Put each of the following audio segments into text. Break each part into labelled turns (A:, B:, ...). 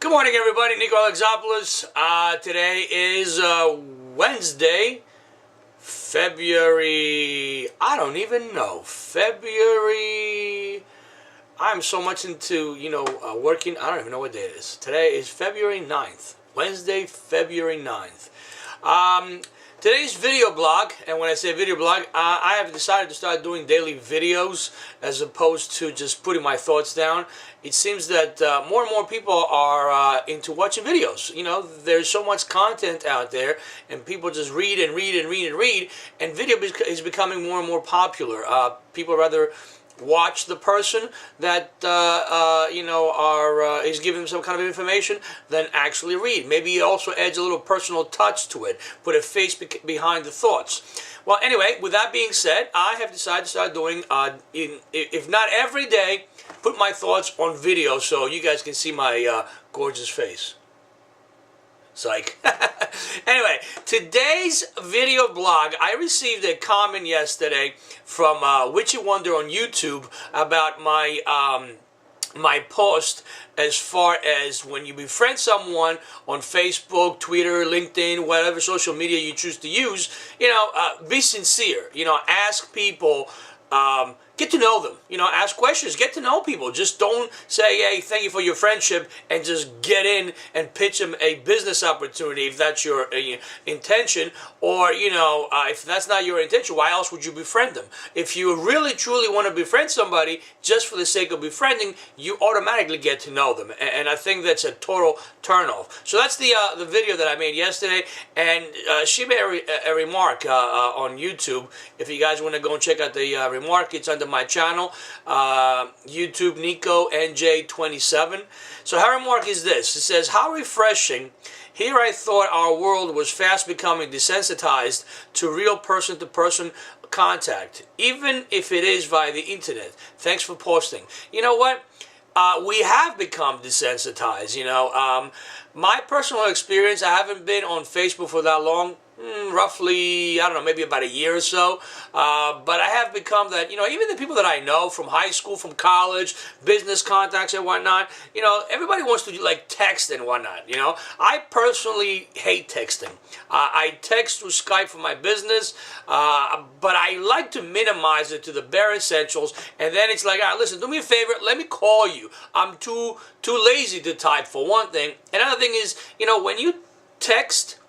A: Good morning, everybody. Nico Alexopoulos. Today is Wednesday, February. I don't even know. February. I'm so much into working. I don't even know what day it is. Today is February 9th. Wednesday, February 9th. Today's video blog, and when I say video blog, I have decided to start doing daily videos as opposed to just putting my thoughts down. It seems that more and more people are into watching videos. You know, there's so much content out there, and people just read and read and read and read, and video is becoming more and more popular. People rather watch the person that is giving them some kind of information than actually read. Maybe it also adds a little personal touch to it, put a face behind the thoughts. Well, anyway, with that being said, I have decided to start doing, if not every day, put my thoughts on video so you guys can see my gorgeous face. Psych. Anyway, today's video blog, I received a comment yesterday from Witchy Wonder on YouTube about my my post as far as when you befriend someone on Facebook, Twitter, LinkedIn, whatever social media you choose to use, be sincere. Ask people. Get to know them, ask questions, get to know people. Just don't say, hey, thank you for your friendship, and just get in and pitch them a business opportunity if that's your intention, or, if that's not your intention, why else would you befriend them? If you really, truly want to befriend somebody just for the sake of befriending, you automatically get to know them, and I think that's a total turnoff. So that's the video that I made yesterday, and she made a remark on YouTube. If you guys want to go and check out the remark, it's under my channel, YouTube Nico NJ27. So her remark is this. It says, how refreshing. Here I thought our world was fast becoming desensitized to real person-to-person contact, even if it is via the internet. Thanks for posting. You know what? We have become desensitized, my personal experience, I haven't been on Facebook for that long, roughly, I don't know, maybe about a year or so, but I have become that, even the people that I know from high school, from college, business contacts and whatnot, everybody wants to text and whatnot, I personally hate texting. I text through Skype for my business, but I like to minimize it to the bare essentials, and then it's like, all right, listen, do me a favor, let me call you. I'm too lazy to type, for one thing. Another thing is, when you text,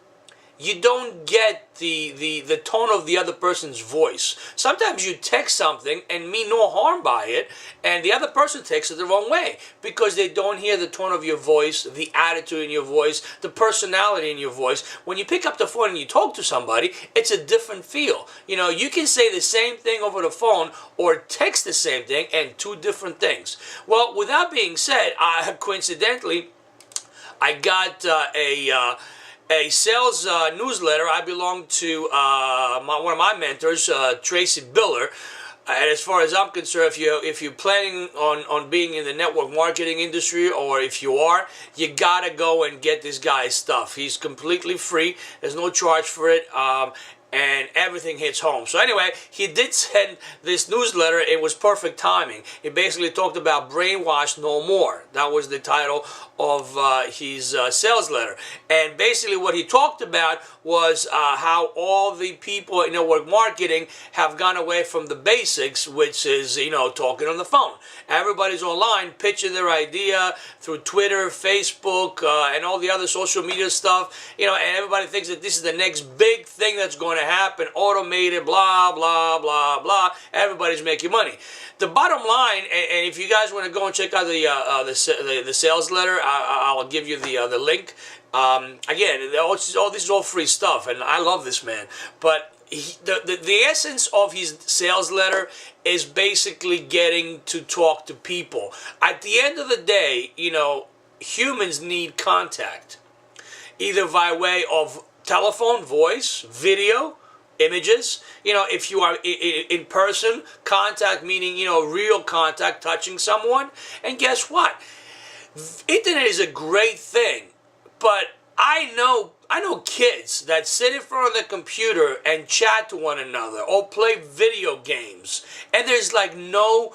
A: you don't get the tone of the other person's voice. Sometimes you text something and mean no harm by it, and the other person takes it the wrong way because they don't hear the tone of your voice, the attitude in your voice, the personality in your voice. When you pick up the phone and you talk to somebody, it's a different feel. You can say the same thing over the phone or text the same thing, and two different things. Well, with that being said, coincidentally, I got a sales newsletter. I belong to one of my mentors, Tracy Biller. And as far as I'm concerned, if you're planning on being in the network marketing industry, or if you are, you gotta go and get this guy's stuff. He's completely free. There's no charge for it. And everything hits home. So anyway, he did send this newsletter. It was perfect timing. It basically talked about Brainwash No More. That was the title of his sales letter. And basically what he talked about was how all the people in network marketing have gone away from the basics, which is, talking on the phone. Everybody's online pitching their idea through Twitter, Facebook, and all the other social media stuff. And everybody thinks that this is the next big thing that's going to happen, automated, blah, blah, blah, blah. Everybody's making money. The bottom line, and if you guys want to go and check out the sales letter, I'll give you the link. Again, this is all free stuff, and I love this man. But the essence of his sales letter is basically getting to talk to people. At the end of the day, humans need contact, either by way of telephone, voice, video, images. If you are in person, contact, meaning, real contact, touching someone. And guess what? Internet is a great thing, but I know I know kids that sit in front of the computer and chat to one another or play video games, and there's no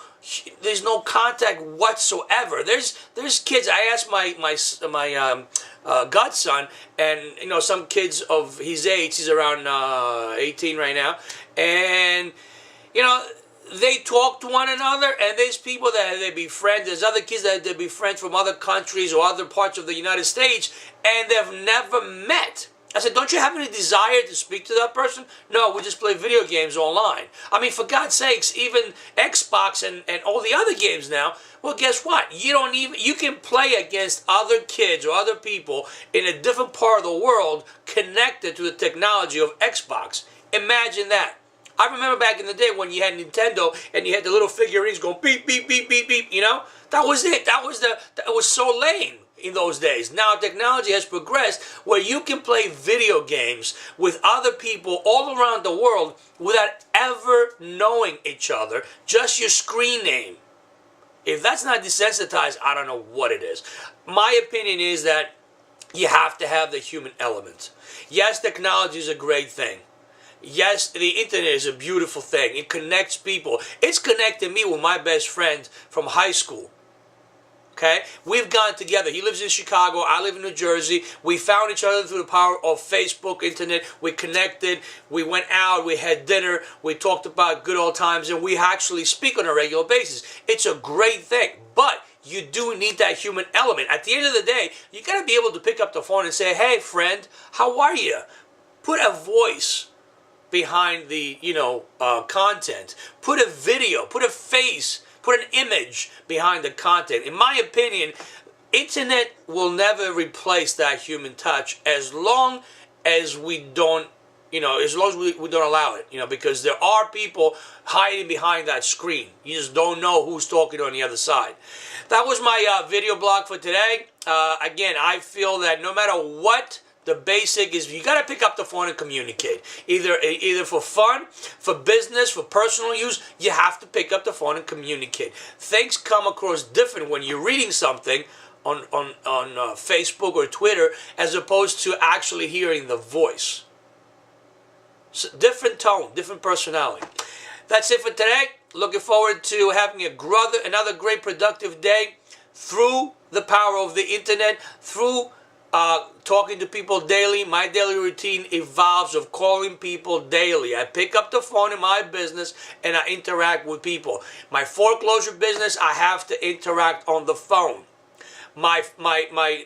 A: contact whatsoever. There's kids. I asked my godson, and some kids of his age. He's around 18 right now, and they talk to one another, and there's people that they befriend. There's other kids that they befriend from other countries or other parts of the United States, and they've never met. I said, don't you have any desire to speak to that person? No, we just play video games online. I mean, for God's sakes, even Xbox and all the other games now, well, guess what? You can play against other kids or other people in a different part of the world connected to the technology of Xbox. Imagine that. I remember back in the day when you had Nintendo and you had the little figurines going beep, beep, beep, beep, beep, That was it. That was so lame in those days. Now technology has progressed where you can play video games with other people all around the world without ever knowing each other, just your screen name. If that's not desensitized, I don't know what it is. My opinion is that you have to have the human element. Yes, technology is a great thing. Yes, the internet is a beautiful thing. It connects people. It's connected me with my best friend from high school. Okay? We've gone together. He lives in Chicago. I live in New Jersey. We found each other through the power of Facebook, internet. We connected. We went out. We had dinner. We talked about good old times. And we actually speak on a regular basis. It's a great thing. But you do need that human element. At the end of the day, you got to be able to pick up the phone and say, hey, friend, how are you? Put a voice behind the content. Put a video, put a face, put an image behind the content. In my opinion, internet will never replace that human touch as long as we don't we don't allow it, because there are people hiding behind that screen. You just don't know who's talking on the other side. That was my video blog for today. Again, I feel that no matter what, the basic is you got to pick up the phone and communicate. Either for fun, for business, for personal use, you have to pick up the phone and communicate. Things come across different when you're reading something on Facebook or Twitter as opposed to actually hearing the voice. So different tone, different personality. That's it for today. Looking forward to having another great productive day through the power of the internet, through talking to people daily. My daily routine evolves of calling people daily. I pick up the phone in my business and I interact with people. My foreclosure business, I have to interact on the phone. My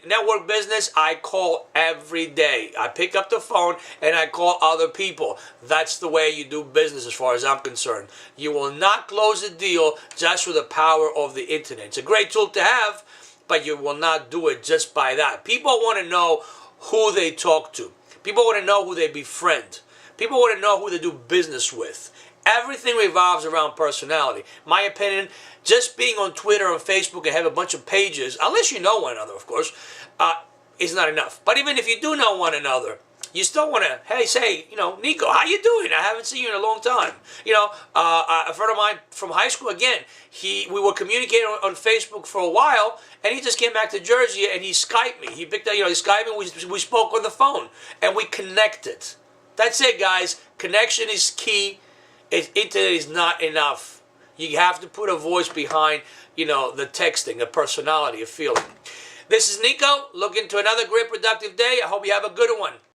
A: network business, I call every day. I pick up the phone and I call other people. That's the way you do business as far as I'm concerned. You will not close a deal just with the power of the internet. It's a great tool to have, but you will not do it just by that. People want to know who they talk to. People want to know who they befriend. People want to know who they do business with. Everything revolves around personality. My opinion, just being on Twitter and Facebook and have a bunch of pages, unless you know one another, of course, is not enough. But even if you do know one another, you still want to, say, Nico, how you doing? I haven't seen you in a long time. A friend of mine from high school, again, we were communicating on Facebook for a while, and he just came back to Jersey, and he Skyped me. He picked up, he Skyped me, we spoke on the phone, and we connected. That's it, guys. Connection is key. Internet is not enough. You have to put a voice behind, the texting, a personality, a feeling. This is Nico, looking to another great productive day. I hope you have a good one.